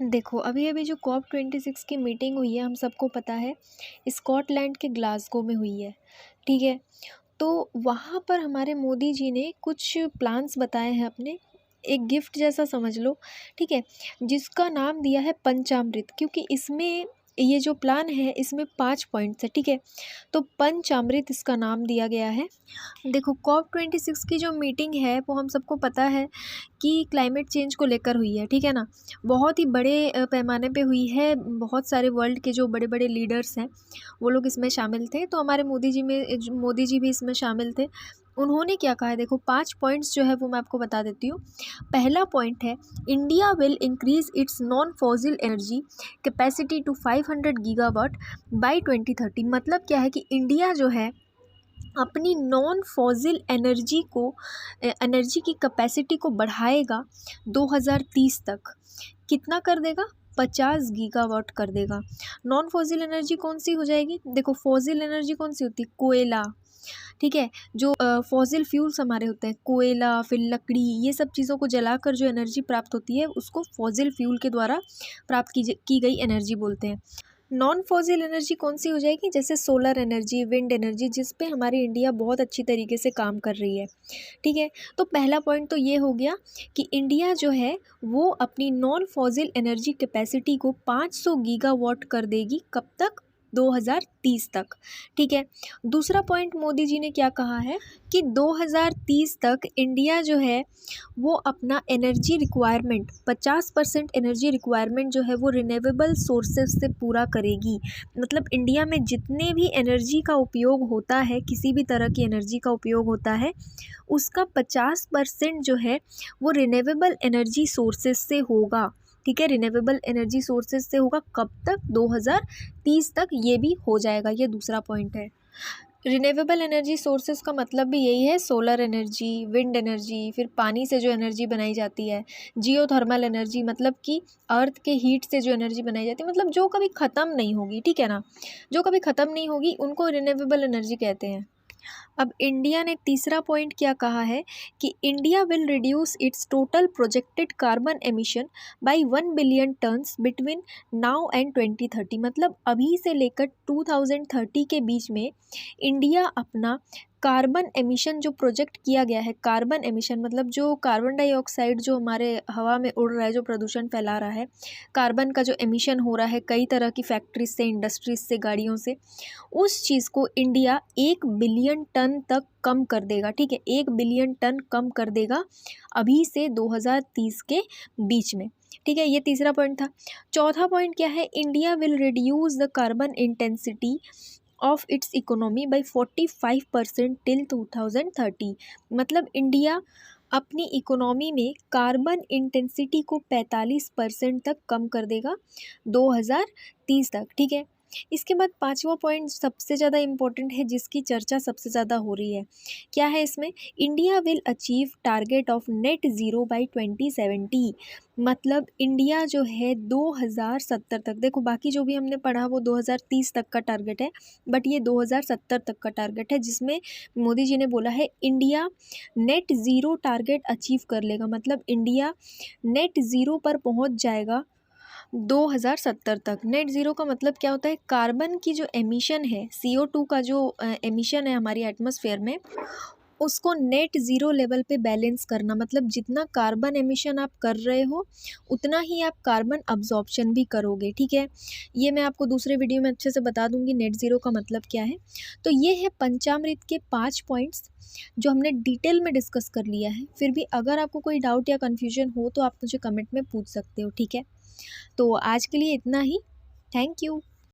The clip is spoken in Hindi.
देखो, अभी-अभी जो कॉप 26 की मीटिंग हुई है, हम सबको पता है, स्कॉटलैंड के ग्लासगो में हुई है, ठीक है? तो वहाँ पर हमारे मोदी जी ने कुछ प्लान्स बताए हैं अपने, एक गिफ्ट जैसा समझ लो, ठीक है? जिसका नाम दिया है पंचामृत, क्योंकि इसमें ये जो प्लान है, इसमें 5 पॉइंट्स हैं, ठीक है? तो पंचामृत इसका नाम दिया गया है। देखो, कॉप 26 की जो मीटिंग है वो हम सबको पता है कि क्लाइमेट चेंज को लेकर हुई है, ठीक है ना? बहुत ही बड़े पैमाने पे हुई है, बहुत सारे वर्ल्ड के जो बड़े बड़े लीडर्स हैं वो लोग इसमें शामिल थे। तो हमारे मोदी जी भी इसमें शामिल थे। उन्होंने क्या कहा है, देखो 5 पॉइंट्स जो है वो मैं आपको बता देती हूँ। पहला पॉइंट है, India will increase its non fossil energy capacity to 500 gigawatt by 2030। मतलब क्या है कि इंडिया जो है अपनी नॉन फॉसिल एनर्जी की कैपेसिटी को बढ़ाएगा 2030 तक। कितना कर देगा? 50 गीगावाट कर देगा। नॉन फॉसिल एनर्जी कौन सी हो जाएगी? देखो, फॉसिल एनर्जी कौन सी होती है? कोयला, ठीक है? जो फॉसिल फ्यूल्स हमारे होते हैं, कोयला, फिर लकड़ी, ये सब चीज़ों को जलाकर जो एनर्जी प्राप्त होती है उसको फॉसिल फ्यूल के द्वारा प्राप्त की गई एनर्जी बोलते हैं। नॉन फॉसिल एनर्जी कौन सी हो जाएगी? जैसे सोलर एनर्जी, विंड एनर्जी, जिस पे हमारी इंडिया बहुत अच्छी तरीके से काम कर रही है, ठीक है? तो पहला पॉइंट तो ये हो गया कि इंडिया जो है वो अपनी नॉन फॉसिल एनर्जी कैपेसिटी को 500 गीगावाट कर देगी। कब तक? 2030 तक, ठीक है? दूसरा पॉइंट मोदी जी ने क्या कहा है कि 2030 तक इंडिया जो है वो अपना एनर्जी रिक्वायरमेंट 50% एनर्जी रिक्वायरमेंट जो है वो रिन्यूएबल सोर्सेज से पूरा करेगी। मतलब इंडिया में जितने भी एनर्जी का उपयोग होता है, किसी भी तरह की एनर्जी का उपयोग होता है, उसका 50% जो है वो रिन्यूएबल एनर्जी सोर्सेज से होगा, ठीक है? रिन्यूएबल एनर्जी सोर्सेज से होगा। कब तक? 2030 तक ये भी हो जाएगा। ये दूसरा पॉइंट है। रिन्यूएबल एनर्जी सोर्सेज का मतलब भी यही है, सोलर एनर्जी, विंड एनर्जी, फिर पानी से जो एनर्जी बनाई जाती है, जियोथर्मल एनर्जी, मतलब कि अर्थ के हीट से जो एनर्जी बनाई जाती है, मतलब जो कभी ख़त्म नहीं होगी, ठीक है ना? जो कभी ख़त्म नहीं होगी उनको रिन्यूएबल एनर्जी कहते हैं। अब इंडिया ने तीसरा पॉइंट क्या कहा है कि India will reduce it's total projected carbon emission by 1 billion turns between now and 2030। मतलब अभी से लेकर 2030 के बीच में इंडिया अपना कार्बन एमिशन जो प्रोजेक्ट किया गया है, कार्बन एमिशन मतलब जो कार्बन डाइऑक्साइड जो हमारे हवा में उड़ रहा है, जो प्रदूषण फैला रहा है, कार्बन का जो एमिशन हो रहा है कई तरह की फैक्ट्रीज से, इंडस्ट्रीज से, गाड़ियों से, उस चीज़ को इंडिया 1 बिलियन टन तक कम कर देगा, ठीक है? 1 बिलियन टन कम कर देगा अभी से 2030 के बीच में, ठीक है? ये तीसरा पॉइंट था। चौथा पॉइंट क्या है? India will reduce the carbon intensity of its economy bye 45% till 2030। मतलब इंडिया अपनी इकोनॉमी में कार्बन इंटेंसिटी को 45% तक कम कर देगा 2030 तक, ठीक है? इसके बाद पांचवा पॉइंट सबसे ज़्यादा इम्पोर्टेंट है, जिसकी चर्चा सबसे ज़्यादा हो रही है। क्या है इसमें? India will achieve target of net zero bye 2070। मतलब इंडिया जो है 2070 तक, देखो बाकी जो भी हमने पढ़ा वो 2030 तक का टारगेट है, बट ये 2070 तक का टारगेट है, जिसमें मोदी जी ने बोला है India net zero target achieve कर लेगा। मतलब इंडिया नेट ज़ीरो पर पहुंच जाएगा 2070 तक। नेट ज़ीरो का मतलब क्या होता है? कार्बन की जो एमिशन है, CO2 का जो एमिशन है हमारी एटमॉस्फेयर में, उसको नेट ज़ीरो लेवल पे बैलेंस करना। मतलब जितना कार्बन एमिशन आप कर रहे हो उतना ही आप कार्बन अब्जॉर्प्शन भी करोगे, ठीक है? ये मैं आपको दूसरे वीडियो में अच्छे से बता दूंगी नेट ज़ीरो का मतलब क्या है। तो ये है पंचामृत के 5 पॉइंट्स जो हमने डिटेल में डिस्कस कर लिया है। फिर भी अगर आपको कोई डाउट या कन्फ्यूजन हो तो आप मुझे कमेंट में पूछ सकते हो, ठीक है? तो आज के लिए इतना ही। Thank you.